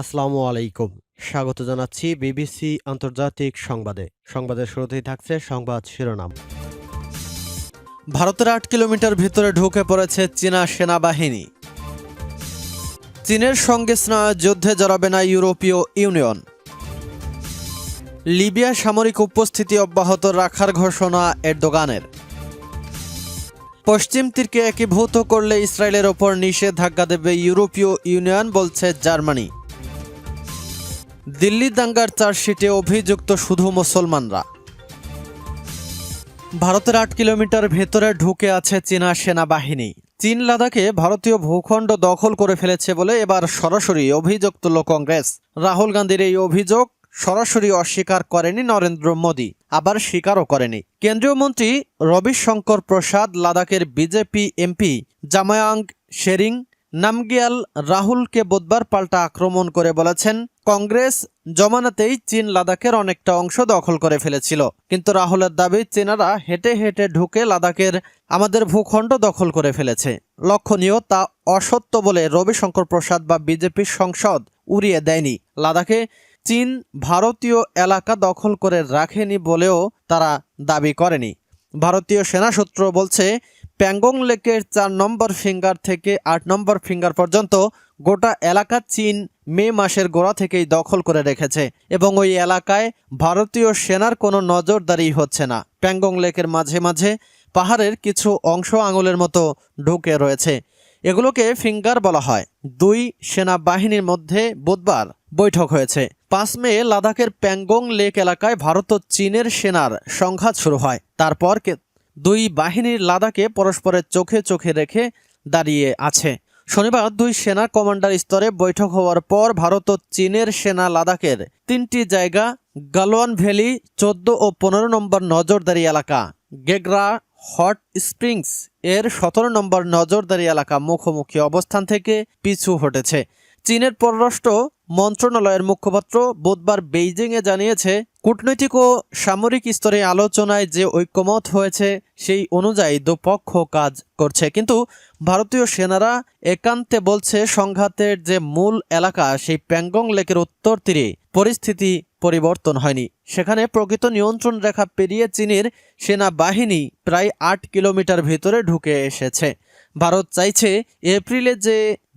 আসসালামু আলাইকুম। স্বাগত জানাচ্ছি বিবিসি আন্তর্জাতিক সংবাদে। সংবাদের শুরুতেই থাকছে সংবাদ শিরোনাম। ভারতের ৮ কিলোমিটার ভিতরে ঢুকে পড়েছে চীনা সেনাবাহিনী। চীনের সঙ্গে যুদ্ধে জড়াবে না ইউরোপীয় ইউনিয়ন। লিবিয়ায় সামরিক উপস্থিতি অব্যাহত রাখার ঘোষণা এরদোগানের। পশ্চিম তীরকে একীভূত করলে ইসরায়েলের ওপর নিষেধাজ্ঞা দেবে ইউরোপীয় ইউনিয়ন, বলছে জার্মানি। দিল্লি দাঙ্গার চার্জশিটে অভিযুক্ত শুধু মুসলমানরা। ভারতের ৮ কিলোমিটার ভেতরে ঢুকে আছে চীনা সেনাবাহিনী। চীন লাদাখে ভারতীয় ভূখণ্ড দখল করে ফেলেছে বলে এবার সরাসরি অভিযোগ তুলল কংগ্রেস। রাহুল গান্ধীর এই অভিযোগ সরাসরি অস্বীকার করেনি নরেন্দ্র মোদী, আবার স্বীকারও করেনি কেন্দ্রীয় মন্ত্রী রবিশঙ্কর প্রসাদ। লাদাখের বিজেপি এমপি জাময়াং শেরিং নামগিয়াল রাহুলকে বুধবার পাল্টা আক্রমণ করে বলেছেন, কংগ্রেস জমানাতেই চীন লাদাখের অনেকটা অংশ দখল করে ফেলেছিল, কিন্তু রাহুলের দাবি চীনারা হেঁটে হেঁটে ঢুকে লাদাখের আমাদের ভূখণ্ড দখল করে ফেলেছে। লক্ষণীয়, তা অসত্য বলে রবিশঙ্কর প্রসাদ বা বিজেপির সংসদ উড়িয়ে দেয়নি। লাদাখে চীন ভারতীয় এলাকা দখল করে রাখেনি বলেও তারা দাবি করেনি। ভারতীয় সেনা সূত্র বলছে, প্যাংগং লেকের ৪ নম্বর ফিঙ্গার থেকে ৮ নম্বর ফিঙ্গার পর্যন্ত গোটা এলাকা চীন মে মাসের গোড়া থেকেই দখল করে রেখেছে এবং ওই এলাকায় ভারতীয় সেনার কোনো নজরদারি হচ্ছে না। প্যাংগং লেকের মাঝে মাঝে পাহাড়ের কিছু অংশ আঙুলের মতো ঢুকে রয়েছে, এগুলোকে ফিঙ্গার বলা হয়। দুই সেনাবাহিনীর মধ্যে বুধবার বৈঠক হয়েছে। ৫ মে লাদাখের প্যাংগং লেক এলাকায় ভারত ও চীনের সেনার সংঘাত শুরু হয়। তারপর দুই বাহিনীর লাদাখে পরস্পরের চোখে চোখে রেখে দাঁড়িয়ে আছে। শনিবার দুই সেনা কমান্ডার স্তরে বৈঠক হওয়ার পর ভারত ও চীনের সেনা লাদাখের ৩টি জায়গা গালওয়ান ভ্যালি, ১৪ ও ১৫ নম্বর নজরদারি এলাকা, গেগরা হট স্প্রিংস এর ১৭ নম্বর নজরদারি এলাকা মুখোমুখি অবস্থান থেকে পিছু হটেছে। চীনের পররাষ্ট্র মন্ত্রণালয়ের মুখপাত্র বুধবার বেইজিংয়ে জানিয়েছে, কূটনৈতিক ও সামরিক স্তরে আলোচনায় যে ঐক্যমত হয়েছে সেই অনুযায়ী দুপক্ষ কাজ করছে, কিন্তু ভারতীয় সেনারা একান্তে বলছে সংঘাতের যে মূল এলাকা সেই প্যাংগং লেকের উত্তর তীরে পরিস্থিতি পরিবর্তন হয়নি। সেখানে প্রকৃত নিয়ন্ত্রণ রেখা পেরিয়ে চীনের সেনাবাহিনী প্রায় ৮ কিলোমিটার ভিতরে ঢুকে এসেছে। ভারত চাইছে এপ্রিলে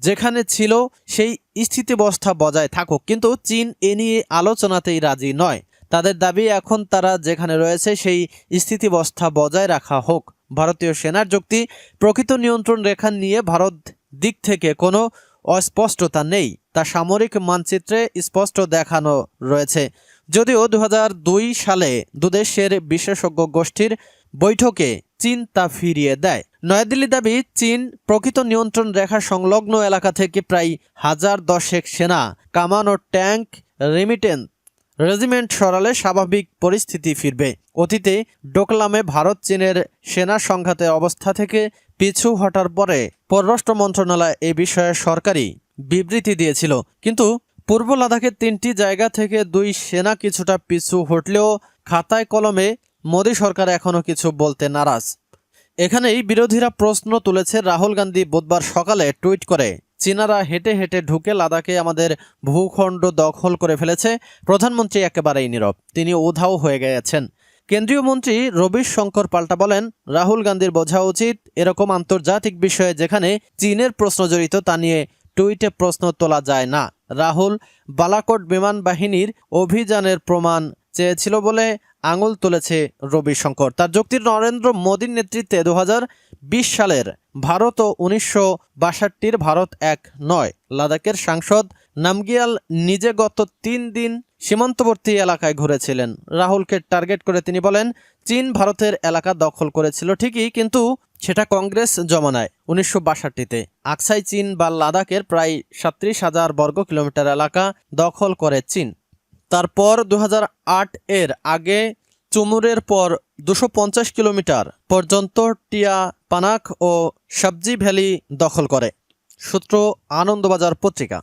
যেখানে ছিল সেই স্থিতাবস্থা বজায় থাকুক, কিন্তু চীন এ নিয়ে আলোচনাতেই রাজি নয়। তাদের দাবি এখন তারা যেখানে রয়েছে সেই স্থিতাবস্থা বজায় রাখা হোক। ভারতীয় সেনার যুক্তি, প্রকৃত নিয়ন্ত্রণ রেখা নিয়ে ভারত দিক থেকে কোনো অস্পষ্টতা নেই, তা সামরিক মানচিত্রে স্পষ্ট দেখানো রয়েছে। যদিও ২০০২ সালে দুদেশের বিশেষজ্ঞ গোষ্ঠীর বৈঠকে চীন তা ফিরিয়ে দেয়। নয়াদিল্লি দাবি, চীন প্রকৃত নিয়ন্ত্রণ রেখা সংলগ্ন এলাকা থেকে প্রায় ১০০০ সেনা, কামান ও ট্যাঙ্ক রেজিমেন্ট সরালে স্বাভাবিক পরিস্থিতি ফিরবে। অতীতে ডোকলামে ভারত চীনের সেনা সংঘাতের অবস্থা থেকে পিছু হটার পরে পররাষ্ট্র মন্ত্রণালয় এ বিষয়ে সরকারি বিবৃতি দিয়েছিল, কিন্তু পূর্ব লাদাখের ৩টি জায়গা থেকে দুই সেনা কিছুটা পিছু হটলেও খাতায় কলমে মোদী সরকার এখনও কিছু বলতে নারাজ। এখানেই বিরোধীরা প্রশ্ন তুলেছে। রাহুল গান্ধী বুধবার সকালে টুইট করে, চীনারা হেঁটে হেঁটে ঢুকে লাদাখে আমাদের ভূখণ্ড দখল করে ফেলেছে। প্রধানমন্ত্রী একেবারেই নীরব, তিনি উধাও হয়ে গেছেন। কেন্দ্রীয় মন্ত্রী রবিশঙ্কর পাল্টা বলেন, রাহুল গান্ধীর বোঝা উচিত, এরকম আন্তর্জাতিক বিষয়ে যেখানে চীনের প্রশ্ন জড়িত তা নিয়ে টুইটে প্রশ্ন তোলা যায় না। রাহুল বালাকোট বিমান বাহিনীর অভিযানের প্রমাণ চেয়েছিল বলে আঙুল তুলেছে রবিশঙ্কর। তার যুক্তির, নরেন্দ্র মোদীর নেতৃত্বে ২০২০ সালের ভারত ও ১৯৬২-র ভারত এক নয়। লাদাখের সাংসদ নামগিয়াল নিজে গত ৩ দিন সীমান্তবর্তী এলাকায় ঘুরেছিলেন। রাহুলকে টার্গেট করে তিনি বলেন, চীন ভারতের এলাকা দখল করেছিল ঠিকই, কিন্তু সেটা কংগ্রেস জমানায় ১৯৬২-তে। আকসাই চীন বা লাদাখের প্রায় ৩৭,০০০ বর্গ কিলোমিটার এলাকা দখল করে চীন। তারপর ২০০৮ এর আগে চুমুরের পর ২৫০ কিলোমিটার পর্যন্ত টিয়া পানাক ও সবজি ভ্যালি দখল করে। সূত্র আনন্দবাজার পত্রিকা।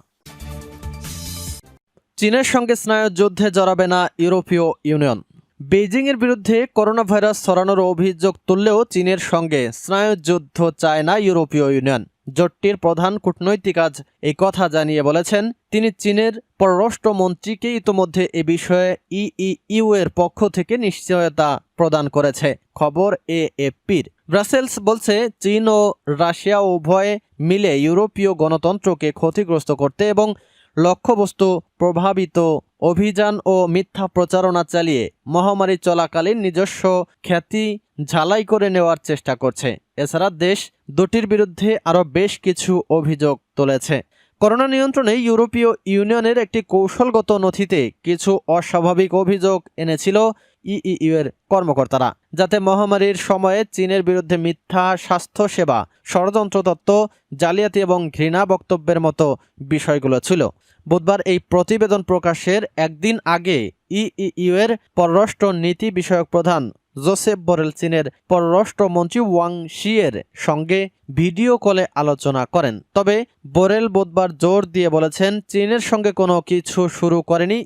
চীনের সঙ্গে যুদ্ধে জড়াবে না ইউরোপীয় ইউনিয়ন। বেইজিংয়ের বিরুদ্ধে করোনা ভাইরাস ছড়ানোর অভিযোগ তুললেও চীনের সঙ্গে স্নায়ুযুদ্ধ চায় না ইউরোপীয় ইউনিয়ন। জোটটির প্রধান কূটনৈতিক আজ এই কথা জানিয়ে বলেছেন তিনি চীনের পররাষ্ট্রমন্ত্রীকে ইতোমধ্যে এ বিষয়ে ইইউ এর পক্ষ থেকে নিশ্চয়তা প্রদান করেছে। খবর এএফপির। ব্রাসেলস বলছে চীন ও রাশিয়া উভয়ে মিলে ইউরোপীয় গণতন্ত্রকে ক্ষতিগ্রস্ত করতে এবং লক্ষ্যবস্তু প্রভাবিত অভিযান ও মিথ্যা প্রচারণা চালিয়ে মহামারী চলাকালীন নিজস্ব খ্যাতি ঝালাই করে নেওয়ার চেষ্টা করছে। এছাড়া দেশ দুটির বিরুদ্ধে আরও বেশ কিছু অভিযোগ তুলেছে। করোনা নিয়ন্ত্রণে ইউরোপীয় ইউনিয়নের একটি কৌশলগত নথিতে কিছু অস্বাভাবিক অভিযোগ এনেছিল ইইউ এর কর্মকর্তারা, যাতে মহামারীর সময়ে চীনের বিরুদ্ধে মিথ্যা স্বাস্থ্যসেবা, ষড়যন্ত্র তত্ত্ব, জালিয়াতি এবং ঘৃণা বক্তব্যের মতো বিষয়গুলো ছিল। বুধবার এই প্রতিবেদন প্রকাশের একদিন আগে ইইউ এর পররাষ্ট্র নীতি বিষয়ক প্রধান জোসেফ বরেল চীনের পররাষ্ট্রমন্ত্রী ওয়াং শিয়ের সঙ্গে ভিডিও কলে আলোচনা করেন। তবে বরেল বুধবার জোর দিয়ে বলেছেন চীনের সঙ্গে কোনো কিছু শুরু করেনি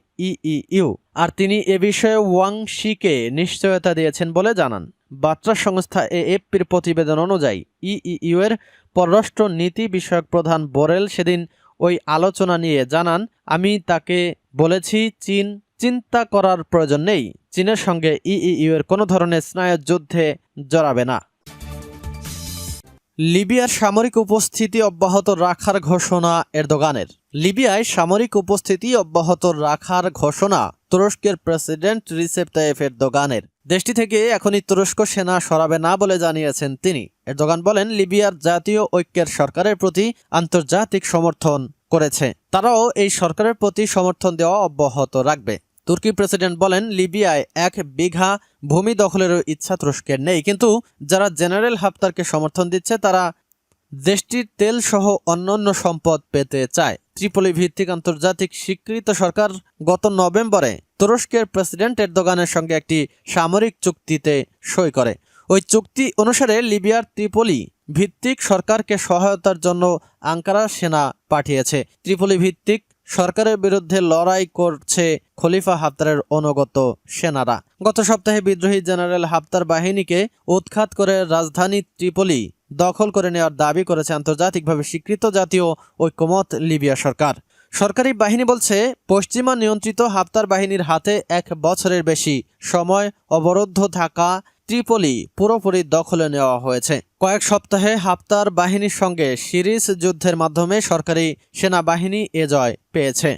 ইইউ, আর তিনি এ বিষয়ে ওয়াং শিকে নিশ্চয়তা দিয়েছেন বলে জানান। বার্তা সংস্থা এএফপির প্রতিবেদন অনুযায়ী ইইউ এর পররাষ্ট্র নীতি বিষয়ক প্রধান বরেল সেদিন ওই আলোচনা নিয়ে জানান, আমি তাকে বলেছি চীন চিন্তা করার প্রয়োজন নেই, চীনের সঙ্গে ইইউ এর কোনো ধরনের স্নায়ুযুদ্ধে জড়াবে না। লিবিয়ার সামরিক উপস্থিতি অব্যাহত রাখার ঘোষণা এরদোগানের। লিবিয়ায় সামরিক উপস্থিতি অব্যাহত রাখার ঘোষণা তুরস্কের প্রেসিডেন্ট রিসেপ তাইয়েপ এরদোগানের। দেশটি থেকে এখনই তুরস্ক সেনা সরাবে না বলে জানিয়েছেন তিনি। এরদোগান বলেন, লিবিয়ার জাতীয় ঐক্যের সরকারের প্রতি আন্তর্জাতিক সমর্থন করেছে, তারাও এই সরকারের প্রতি সমর্থন দেওয়া অব্যাহত রাখবে। তুর্কি প্রেসিডেন্ট বলেন, লিবিয়ায় 1 বিঘা ভূমি দখলেরও ইচ্ছা তুরস্কের নেই, কিন্তু যারা জেনারেল হাফতারকে সমর্থন দিচ্ছে তারা দেশটির তেল সহ অন্যান্য সম্পদ পেতে চায়। ত্রিপলি ভিত্তিক আন্তর্জাতিক স্বীকৃত সরকার গত নভেম্বরে তুরস্কের প্রেসিডেন্ট এরদোগানের সঙ্গে একটি সামরিক চুক্তিতে সই করে। ওই চুক্তি অনুসারে লিবিয়ার ত্রিপলি ভিত্তিক সরকারকে সহায়তার জন্য আঙ্কারা সেনা পাঠিয়েছে। ত্রিপলি ভিত্তিক সরকারের বিরুদ্ধে লড়াই করছে খলিফা হাফতারের অনুগত সেনারা। গত সপ্তাহে বিদ্রোহী জেনারেল হাফতার বাহিনীকে উৎখাত করে রাজধানী ত্রিপলি দখল করে নেওয়ার দাবি করেছে আন্তর্জাতিকভাবে স্বীকৃত জাতীয় ঐক্যমত লিবিয়া সরকার। সরকারি বাহিনী বলছে, পশ্চিমা নিয়ন্ত্রিত হাফতার বাহিনীর হাতে 1 বছরের বেশি সময় অবরুদ্ধ থাকা ত্রিপলি পুরোপুরি দখলে নেওয়া হয়েছে। কয়েক সপ্তাহে হাফতার বাহিনীর সঙ্গে সিরিজ যুদ্ধের মাধ্যমে সরকারি সেনাবাহিনী এ জয় পেয়েছে।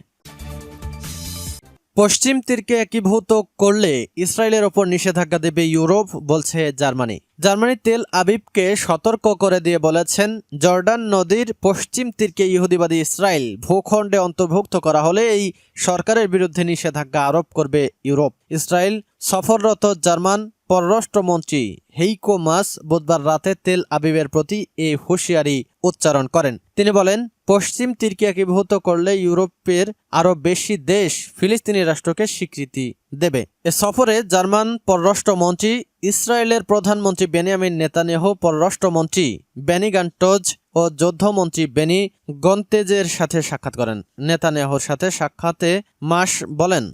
পশ্চিম তীরকে একীভূত করলে ইসরায়েলের ওপর নিষেধাজ্ঞা দেবে ইউরোপ, বলছে জার্মানি। জার্মানি তেল আবিবকে সতর্ক করে দিয়ে বলেছেন, জর্ডান নদীর পশ্চিম তীরকে ইহুদিবাদী ইসরায়েল ভূখণ্ডে অন্তর্ভুক্ত করা হলে এই সরকারের বিরুদ্ধে নিষেধাজ্ঞা আরোপ করবে ইউরোপ। ইসরায়েল সফররত জার্মান পররাষ্ট্রমন্ত্রী হেইকো মাস বুধবার রাতে তেল আবিবের প্রতি এই হুঁশিয়ারি উচ্চারণ করেন। তিনি বলেন, পশ্চিম তীরকে একীভূত করলে ইউরোপের আরও বেশি দেশ ফিলিস্তিনি রাষ্ট্রকে স্বীকৃতি দেবে। এ সফরে জার্মান পররাষ্ট্রমন্ত্রী, ইসরায়েলের প্রধানমন্ত্রী বেনিয়ামিন নেতানিয়াহু, পররাষ্ট্রমন্ত্রী বেনি গান্টজ ও যুদ্ধমন্ত্রী বেনি গন্তেজের সাথে সাক্ষাৎ করেন। নেতানিয়াহুর সাথে সাক্ষাতে মাস বলেন,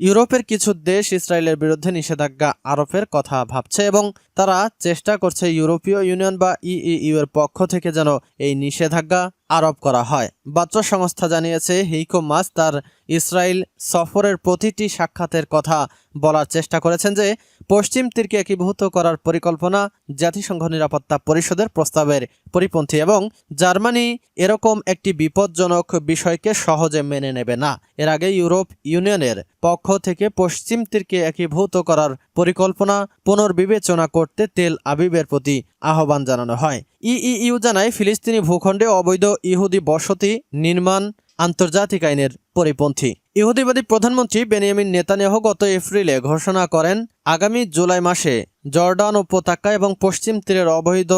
ইউরোপের কিছু দেশ ইসরায়েলের বিরুদ্ধে নিষেধাজ্ঞা আরোপের কথা ভাবছে এবং তারা চেষ্টা করছে ইউরোপীয় ইউনিয়ন বা ইইউ এর পক্ষ থেকে যেন এই নিষেধাজ্ঞা আরোপ করা হয়। বার্তা সংস্থা জানিয়েছে, হেইকো মাস তার ইসরায়েল সফরের প্রতিটি সাক্ষাতের কথা বলার চেষ্টা করেছেন যে পশ্চিম তীরকে একীভূত করার পরিকল্পনা জাতিসংঘ নিরাপত্তা পরিষদের প্রস্তাবের পরিপন্থী এবং জার্মানি এরকম একটি বিপজ্জনক বিষয়কে সহজে মেনে নেবে না। এর আগে ইউরোপ ইউনিয়নের পক্ষ থেকে পশ্চিম তীরকে একীভূত করার পরিকল্পনা পুনর্বিবেচনা করতে তেল আবিবের প্রতি আহ্বান জানানো হয়। ইইউ জানায়, ফিলিস্তিনি ভূখণ্ডে অবৈধ ইহুদি বসতি নির্মাণ আন্তর্জাতিক আইনের পরিপন্থী। ইহুদিবাদী প্রধানমন্ত্রী বেনিয়ামিন নেতানিয়াহু গত এপ্রিলে ঘোষণা করেন, আগামী জুলাই মাসে জর্ডান উপত্যকা এবং পশ্চিম তীরের অবৈধ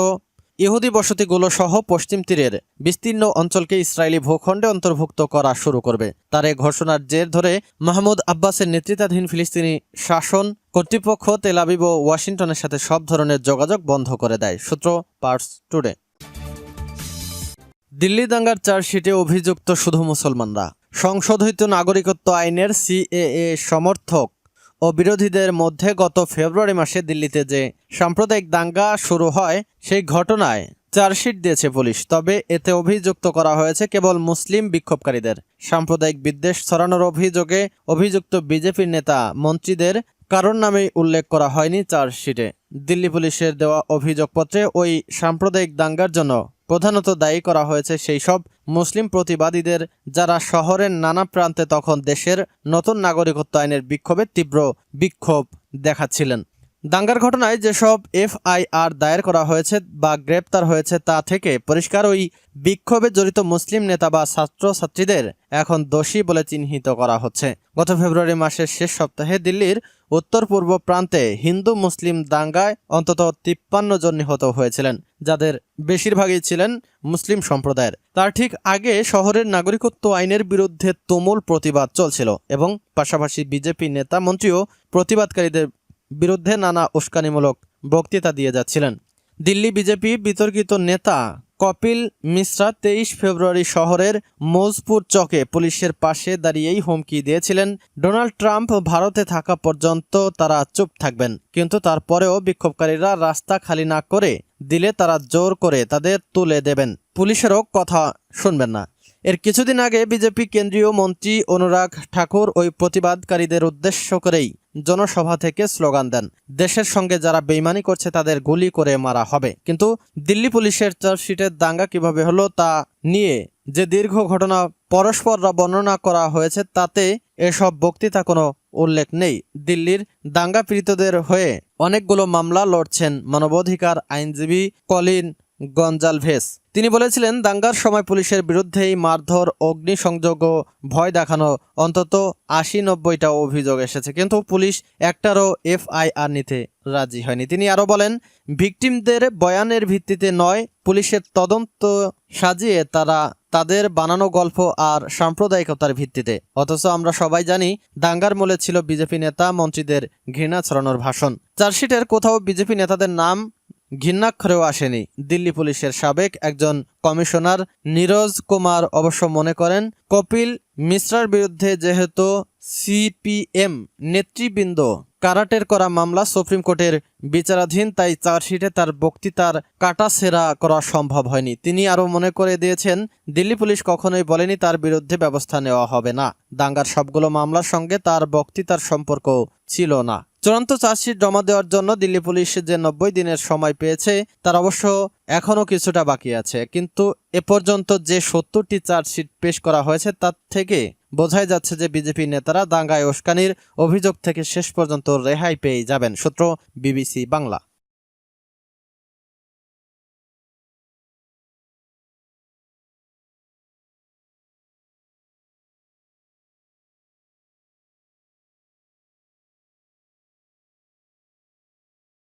ইহুদি বসতিগুলো সহ পশ্চিম তীরের বিস্তীর্ণ অঞ্চলকে ইসরায়েলি ভূখণ্ডে অন্তর্ভুক্ত করা শুরু করবে। তার এই ঘোষণার জের ধরে মাহমুদ আব্বাসের নেতৃত্বাধীন ফিলিস্তিনি শাসন কর্তৃপক্ষ তেল আবিব ও ওয়াশিংটনের সাথে সব ধরনের যোগাযোগ বন্ধ করে দেয়। সূত্র পার্স টুডে। দিল্লি দাঙ্গার চার্জশিটে অভিযুক্ত শুধু মুসলমানরা। সংশোধিত নাগরিকত্ব আইনের সিএএ সমর্থক ও বিরোধীদের মধ্যে গত ফেব্রুয়ারি মাসে দিল্লিতে যে সাম্প্রদায়িক দাঙ্গা শুরু হয়, সেই ঘটনায় চার্জশিট দিয়েছে পুলিশ, তবে এতে অভিযুক্ত করা হয়েছে কেবল মুসলিম বিক্ষোভকারীদের। সাম্প্রদায়িক বিদ্বেষ ছড়ানোর অভিযোগে অভিযুক্ত বিজেপির নেতা মন্ত্রীদের কারোর নামেই উল্লেখ করা হয়নি চার্জশিটে। দিল্লি পুলিশের দেওয়া অভিযোগপত্রে ওই সাম্প্রদায়িক দাঙ্গার জন্য প্রধানত দায়ী করা হয়েছে সেই সব মুসলিম প্রতিবাদীদের যারা শহরের নানা প্রান্তে তখন দেশের নতুন নাগরিকত্ব আইনের বিক্ষোভে তীব্র বিক্ষোভ দেখাচ্ছিলেন। দাঙ্গার ঘটনায় যেসব এফআইআর দায়ের করা হয়েছে বা গ্রেপ্তার হয়েছে তা থেকে পরিষ্কার ওই বিক্ষোভে জড়িত মুসলিম নেতা বা ছাত্রছাত্রীদের এখন দোষী বলে চিহ্নিত করা হচ্ছে। গত ফেব্রুয়ারি মাসের শেষ সপ্তাহে দিল্লির উত্তর পূর্ব প্রান্তে হিন্দু মুসলিম দাঙ্গায় অন্তত 53 জন নিহত হয়েছিলেন, যাদের বেশিরভাগই ছিলেন মুসলিম সম্প্রদায়ের। তার ঠিক আগে শহরের নাগরিকত্ব আইনের বিরুদ্ধে তুমুল প্রতিবাদ চলছিল এবং পাশাপাশি বিজেপি নেতা মন্ত্রীও প্রতিবাদকারীদের বিরুদ্ধে নানা উস্কানিমূলক বক্তৃতা দিয়ে যাচ্ছিলেন। দিল্লি বিজেপি বিতর্কিত নেতা কপিল মিশ্রা 23 ফেব্রুয়ারি শহরের মৌজপুর চকে পুলিশের পাশে দাঁড়িয়েই হুমকি দিয়েছিলেন ডোনাল্ড ট্রাম্প ভারতে থাকা পর্যন্ত তারা চুপ থাকবেন, কিন্তু তারপরেও বিক্ষোভকারীরা রাস্তা খালি না করে দিলে তারা জোর করে তাদের তুলে দেবেন, পুলিশেরও কথা শুনবেন না। এর কিছুদিন আগে বিজেপি কেন্দ্রীয় মন্ত্রী অনুরাগ ঠাকুর ওই প্রতিবাদকারীদের উদ্দেশ্য করেই জনসভা থেকে স্লোগান দেন, দেশের সঙ্গে যারা বেইমানি করছে তাদের গুলি করে মারা হবে। কিন্তু দিল্লি পুলিশের চার্জশিটের দাঙ্গা কিভাবে হলো তা নিয়ে যে দীর্ঘ ঘটনা পরস্পররা বর্ণনা করা হয়েছে তাতে এসব বক্তৃতা কোনো উল্লেখ নেই। দিল্লির দাঙ্গা পীড়িতদের হয়ে অনেকগুলো মামলা লড়ছেন মানবাধিকার আইনজীবী কলিন গঞ্জালভেস। তিনি বলেছিলেন, দাঙ্গার সময় পুলিশের বিরুদ্ধেই মারধর, অগ্নিসংযোগ ও ভয় দেখানো অন্তত 80-90টা অভিযোগ এসেছে, কিন্তু পুলিশ একটারও এফআইআর নিতে রাজি হয়নি। তিনি আরও বলেন, ভিকটিমদের বয়ানের ভিত্তিতে নয়, পুলিশের তদন্ত সাজিয়ে তারা তাদের বানানো গল্প আর সাম্প্রদায়িকতার ভিত্তিতে। অথচ আমরা সবাই জানি দাঙ্গার মূলে ছিল বিজেপি নেতা মন্ত্রীদের ঘৃণা ছড়ানোর ভাষণ। চার্জশিটের কোথাও বিজেপি নেতাদের নাম ঘৃণাক্ষরেও আসেনি। দিল্লি পুলিশের সাবেক একজন কমিশনার নীরজ কুমার অবশ্য মনে করেন, কপিল মিশ্রার বিরুদ্ধে যেহেতু সিপিএম নেতৃবৃন্দ কারাটের করা মামলা সুপ্রিম কোর্টের বিচারাধীন, তাই চার্জশিটে তার বক্তৃতার কাটাছেঁড়া করা সম্ভব হয়নি। তিনি আরও মনে করে দিয়েছেন, দিল্লি পুলিশ কখনোই বলেনি তার বিরুদ্ধে ব্যবস্থা নেওয়া হবে না। দাঙ্গার সবগুলো মামলার সঙ্গে তার বক্তৃতার সম্পর্ক ছিল না। চূড়ান্ত চার্জশিট জমা দেওয়ার জন্য দিল্লি পুলিশ যে 90 দিনের সময় পেয়েছে তার অবশ্য এখনও কিছুটা বাকি আছে, কিন্তু এ পর্যন্ত যে 70টি চার্জশিট পেশ করা হয়েছে তার থেকে বোঝাই যাচ্ছে যে বিজেপি নেতারা দাঙ্গায় উস্কানির অভিযোগ থেকে শেষ পর্যন্ত রেহাই পেয়ে যাবেন। সূত্র বিবিসি বাংলা।